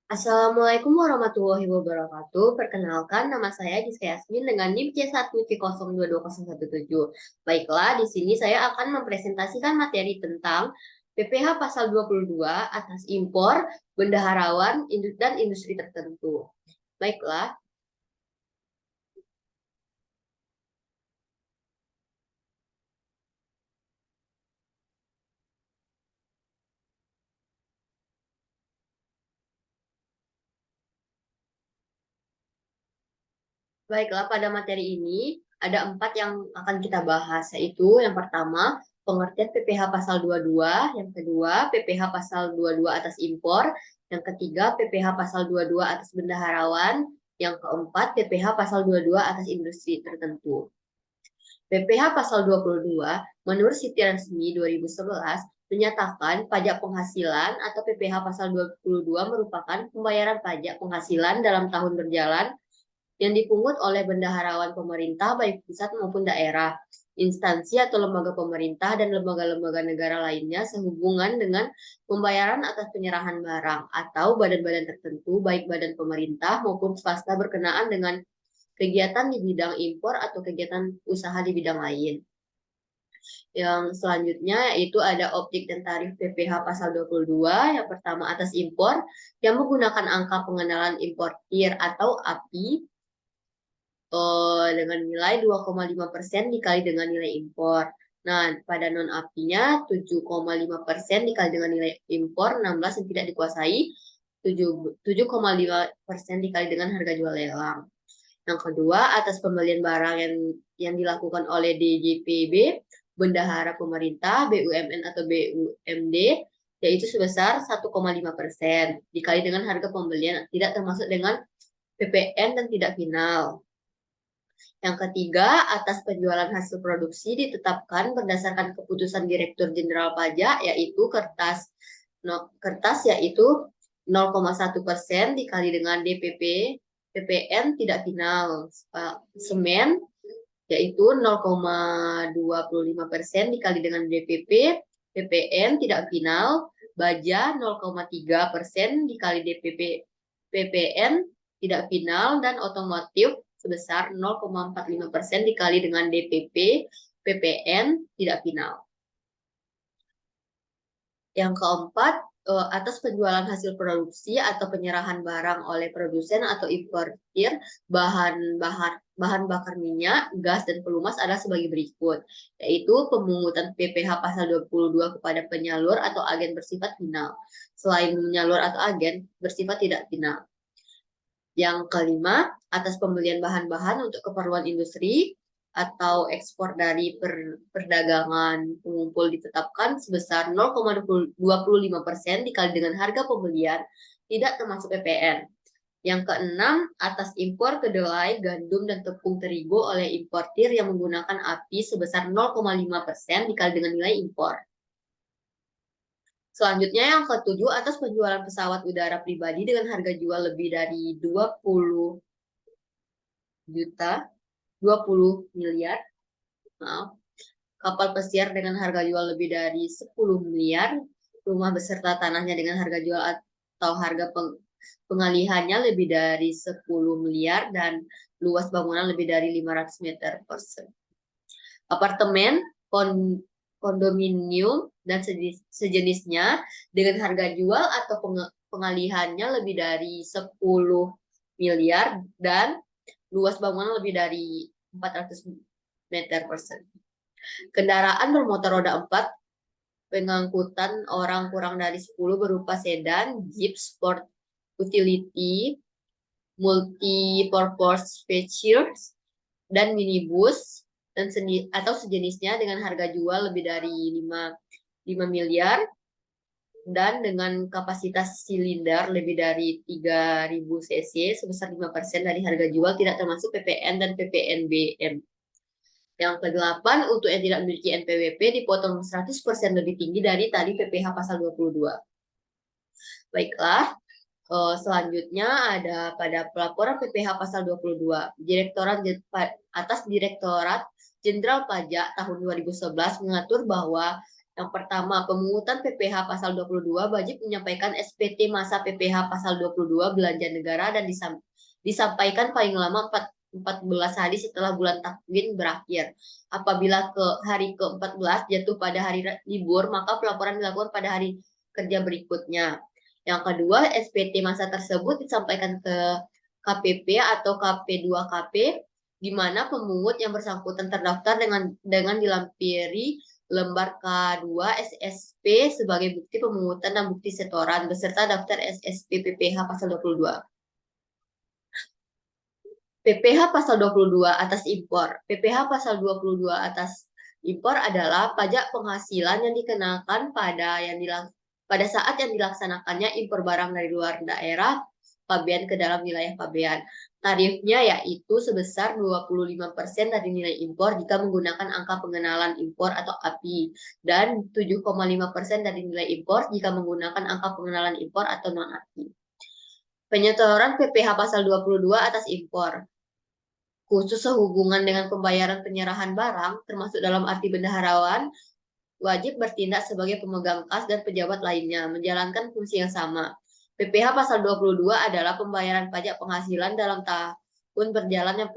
Assalamualaikum warahmatullahi wabarakatuh. Perkenalkan, nama saya Giska Yasmin dengan NIM C1C022017. Baiklah, di sini saya akan mempresentasikan materi tentang PPh pasal 22 atas impor, bendaharawan, dan industri tertentu. Baiklah, pada materi ini ada 4 yang akan kita bahas, yaitu yang pertama, pengertian PPh pasal 22, yang kedua, PPh pasal 22 atas impor, yang ketiga, PPh pasal 22 atas bendaharawan, yang keempat, PPh pasal 22 atas industri tertentu. PPh pasal 22 menurut Sitian Resmi 2011 menyatakan pajak penghasilan atau PPh pasal 22 merupakan pembayaran pajak penghasilan dalam tahun berjalan yang dipungut oleh bendaharawan pemerintah baik pusat maupun daerah, instansi atau lembaga pemerintah dan lembaga-lembaga negara lainnya sehubungan dengan pembayaran atas penyerahan barang atau badan-badan tertentu baik badan pemerintah maupun swasta berkenaan dengan kegiatan di bidang impor atau kegiatan usaha di bidang lain. Yang selanjutnya yaitu ada objek dan tarif PPh pasal 22. Yang pertama atas impor yang menggunakan angka pengenalan importir atau API dengan nilai 2,5% dikali dengan nilai impor. Nah, pada non-API-nya 7,5% dikali dengan nilai impor 16 yang tidak dikuasai, 7,5% dikali dengan harga jual lelang. Yang kedua, atas pembelian barang yang dilakukan oleh DJPB, bendahara pemerintah, BUMN atau BUMD, yaitu sebesar 1,5% dikali dengan harga pembelian tidak termasuk dengan PPN dan tidak final. Yang ketiga, atas penjualan hasil produksi ditetapkan berdasarkan keputusan Direktur Jenderal Pajak, yaitu kertas yaitu 0,1% dikali dengan DPP, PPN tidak final. Semen yaitu 0,25% dikali dengan DPP, PPN tidak final. Baja 0,3% dikali DPP, PPN tidak final, dan otomotif sebesar 0,45% dikali dengan DPP, PPN tidak final. Yang keempat, atas penjualan hasil produksi atau penyerahan barang oleh produsen atau importir bahan bakar minyak, gas, dan pelumas adalah sebagai berikut, yaitu pemungutan PPh pasal 22 kepada penyalur atau agen bersifat final. Selain penyalur atau agen bersifat tidak final. Yang kelima, atas pembelian bahan-bahan untuk keperluan industri atau ekspor dari perdagangan pengumpul ditetapkan sebesar 0,25% dikali dengan harga pembelian tidak termasuk PPN. Yang keenam, atas impor kedelai, gandum, dan tepung terigu oleh importir yang menggunakan API sebesar 0,5% dikali dengan nilai impor. Selanjutnya yang ketujuh, atas penjualan pesawat udara pribadi dengan harga jual lebih dari 20 miliar, maaf, kapal pesiar dengan harga jual lebih dari 10 miliar, rumah beserta tanahnya dengan harga jual atau harga pengalihannya lebih dari 10 miliar, dan luas bangunan lebih dari 500 meter persegi. Apartemen, kondominium, dan sejenisnya dengan harga jual atau pengalihannya lebih dari 10 miliar, dan luas bangunan lebih dari 400 meter persegi. Kendaraan bermotor roda 4 pengangkutan orang kurang dari 10 berupa sedan, jeep, sport utility, multi-purpose vehicles, dan minibus dan atau sejenisnya dengan harga jual lebih dari 5 miliar dan dengan kapasitas silinder lebih dari 3000 cc sebesar 5% dari harga jual tidak termasuk PPN dan PPNBM. Yang kedelapan, untuk yang tidak memiliki NPWP dipotong 100% lebih tinggi dari tadi PPh pasal 22. Baiklah, selanjutnya ada pada pelaporan PPh pasal 22. Atas Direktorat Jenderal Pajak tahun 2011 mengatur bahwa Yang pertama, pemungutan PPh pasal 22 wajib menyampaikan SPT masa PPh pasal 22 belanja negara dan disampaikan paling lama 14 hari setelah bulan takwin berakhir. Apabila hari ke-14 jatuh pada hari libur, maka pelaporan dilakukan pada hari kerja berikutnya. Yang kedua, SPT masa tersebut disampaikan ke KPP atau KP2KP, di mana pemungut yang bersangkutan terdaftar dengan dilampiri lembar K2 SSP sebagai bukti pemungutan dan bukti setoran beserta daftar SSP PPh pasal 22. PPh pasal 22 atas impor. PPh pasal 22 atas impor adalah pajak penghasilan yang dikenakan pada saat yang dilaksanakannya impor barang dari luar daerah pabean ke dalam wilayah pabean. Tarifnya yaitu sebesar 25% dari nilai impor jika menggunakan angka pengenalan impor atau API dan 7,5% dari nilai impor jika menggunakan angka pengenalan impor atau non-API. Penyetoran PPh pasal 22 atas impor. Khusus sehubungan dengan pembayaran penyerahan barang, termasuk dalam arti bendaharawan, wajib bertindak sebagai pemegang kas dan pejabat lainnya, menjalankan fungsi yang sama. PPh pasal 22 adalah pembayaran pajak penghasilan dalam tahun berjalan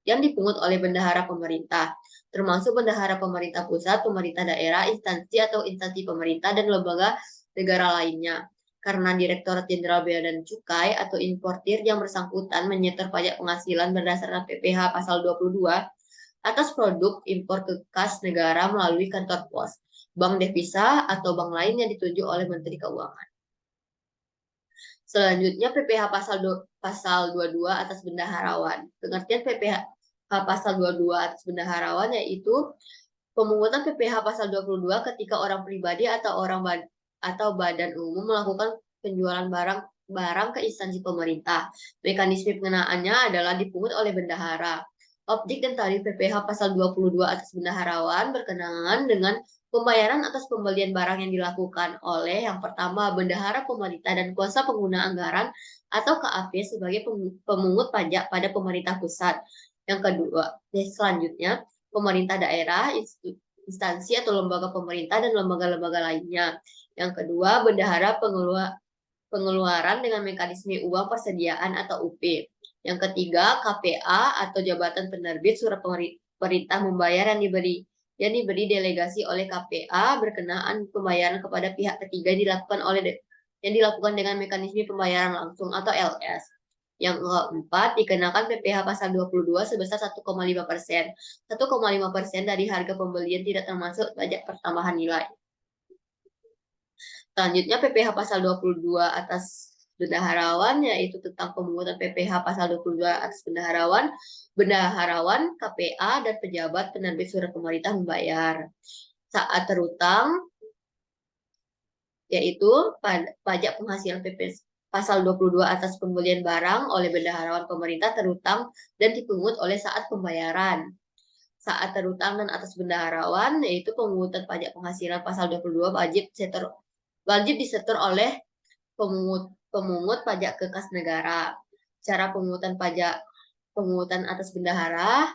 yang dipungut oleh bendahara pemerintah, termasuk bendahara pemerintah pusat, pemerintah daerah, instansi atau instansi pemerintah, dan lembaga negara lainnya. Karena Direktorat Jenderal Bea dan Cukai atau importir yang bersangkutan menyetor pajak penghasilan berdasarkan PPh pasal 22 atas produk impor ke kas negara melalui kantor pos, bank devisa, atau bank lain yang ditunjuk oleh Menteri Keuangan. Selanjutnya PPh pasal 22 atas bendaharawan. Pengertian PPh pasal 22 atas bendaharawan yaitu pemungutan PPh pasal 22 ketika orang pribadi atau badan umum melakukan penjualan barang ke instansi pemerintah. Mekanisme pengenaannya adalah dipungut oleh bendahara. Objek dan tarif PPh pasal 22 atas bendaharawan berkenaan dengan pembayaran atas pembelian barang yang dilakukan oleh yang pertama bendahara pemerintah dan kuasa pengguna anggaran atau KAP sebagai pemungut pajak pada pemerintah pusat. Yang kedua, selanjutnya pemerintah daerah, instansi atau lembaga pemerintah dan lembaga-lembaga lainnya. Yang kedua, bendahara pengeluaran dengan mekanisme uang persediaan atau UP. Yang ketiga, KPA atau jabatan penerbit surat perintah membayar yang diberi delegasi oleh KPA berkenaan pembayaran kepada pihak ketiga yang dilakukan dengan mekanisme pembayaran langsung atau LS. Yang keempat, dikenakan PPh pasal 22 sebesar 1,5%. 1,5% dari harga pembelian tidak termasuk pajak pertambahan nilai. Selanjutnya PPh pasal 22 atas bendaharawan, yaitu tentang pemungutan PPh pasal 22 atas bendaharawan, KPA, dan pejabat penerbit surat pemerintah membayar. Saat terutang, yaitu pajak penghasilan PP pasal 22 atas pembelian barang oleh bendaharawan pemerintah terutang dan dipungut oleh saat pembayaran. Saat terutang dan atas bendaharawan, yaitu pemungutan pajak penghasilan pasal 22 wajib disetor oleh pemungut pajak ke kas negara. Cara pemungutan atas bendahara,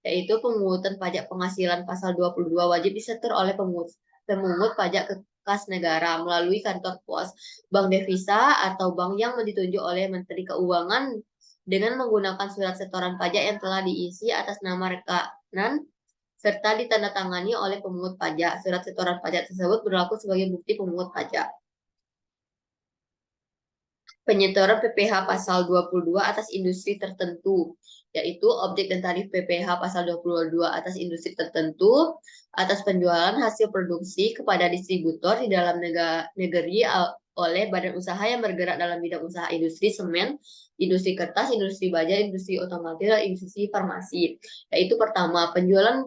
yaitu pemungutan pajak penghasilan pasal 22 wajib disetor oleh pemungut pajak ke kas negara melalui kantor pos, bank devisa, atau bank yang ditunjuk oleh Menteri Keuangan dengan menggunakan surat setoran pajak yang telah diisi atas nama rekanan serta ditandatangani oleh pemungut pajak. Surat setoran pajak tersebut berlaku sebagai bukti pemungut pajak. Penyetoran PPh pasal 22 atas industri tertentu, yaitu objek dan tarif PPh pasal 22 atas industri tertentu atas penjualan hasil produksi kepada distributor di dalam negeri oleh badan usaha yang bergerak dalam bidang usaha industri semen, industri kertas, industri baja, industri otomotif, dan industri farmasi. Yaitu pertama, penjualan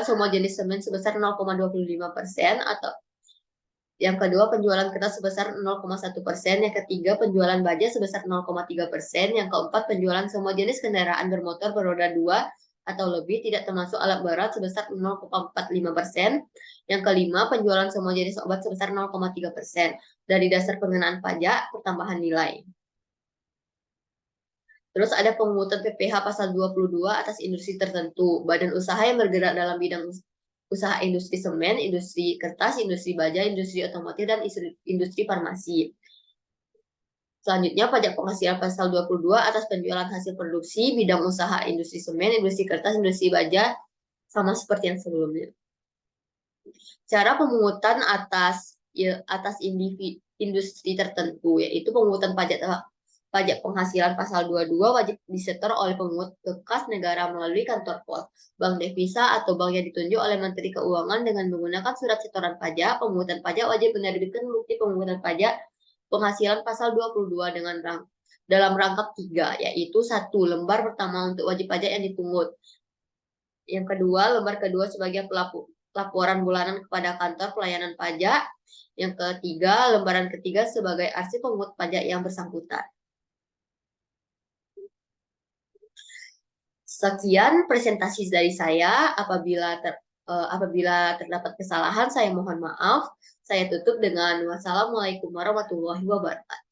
semua jenis semen sebesar 0,25% atau yang kedua, penjualan kertas sebesar 0,1%. Yang ketiga, penjualan baja sebesar 0,3%. Yang keempat, penjualan semua jenis kendaraan bermotor beroda 2 atau lebih tidak termasuk alat berat sebesar 0,45%. Yang kelima, penjualan semua jenis obat sebesar 0,3% dari dasar pengenaan pajak pertambahan nilai. Terus ada pemungutan PPh pasal 22 atas industri tertentu. Badan usaha yang bergerak dalam bidang usaha industri semen, industri kertas, industri baja, industri otomotif, dan industri farmasi. Selanjutnya, pajak penghasilan pasal 22 atas penjualan hasil produksi, bidang usaha industri semen, industri kertas, industri baja, sama seperti yang sebelumnya. Cara pemungutan atas industri tertentu, yaitu pemungutan pajak penghasilan pasal 22 wajib disetor oleh pemungut bekas negara melalui kantor pos, bank devisa, atau bank yang ditunjuk oleh Menteri Keuangan dengan menggunakan surat setoran pajak. Pemungutan pajak wajib menerbitkan bukti pemungutan pajak penghasilan pasal 22 dalam rangkap 3, yaitu 1. Lembar pertama untuk wajib pajak yang dipungut. Yang kedua, lembar kedua sebagai laporan bulanan kepada kantor pelayanan pajak. Yang ketiga, lembaran ketiga sebagai arsip pemungut pajak yang bersangkutan. Sekian presentasi dari saya. Apabila terdapat kesalahan, saya mohon maaf. Saya tutup dengan wassalamualaikum warahmatullahi wabarakatuh.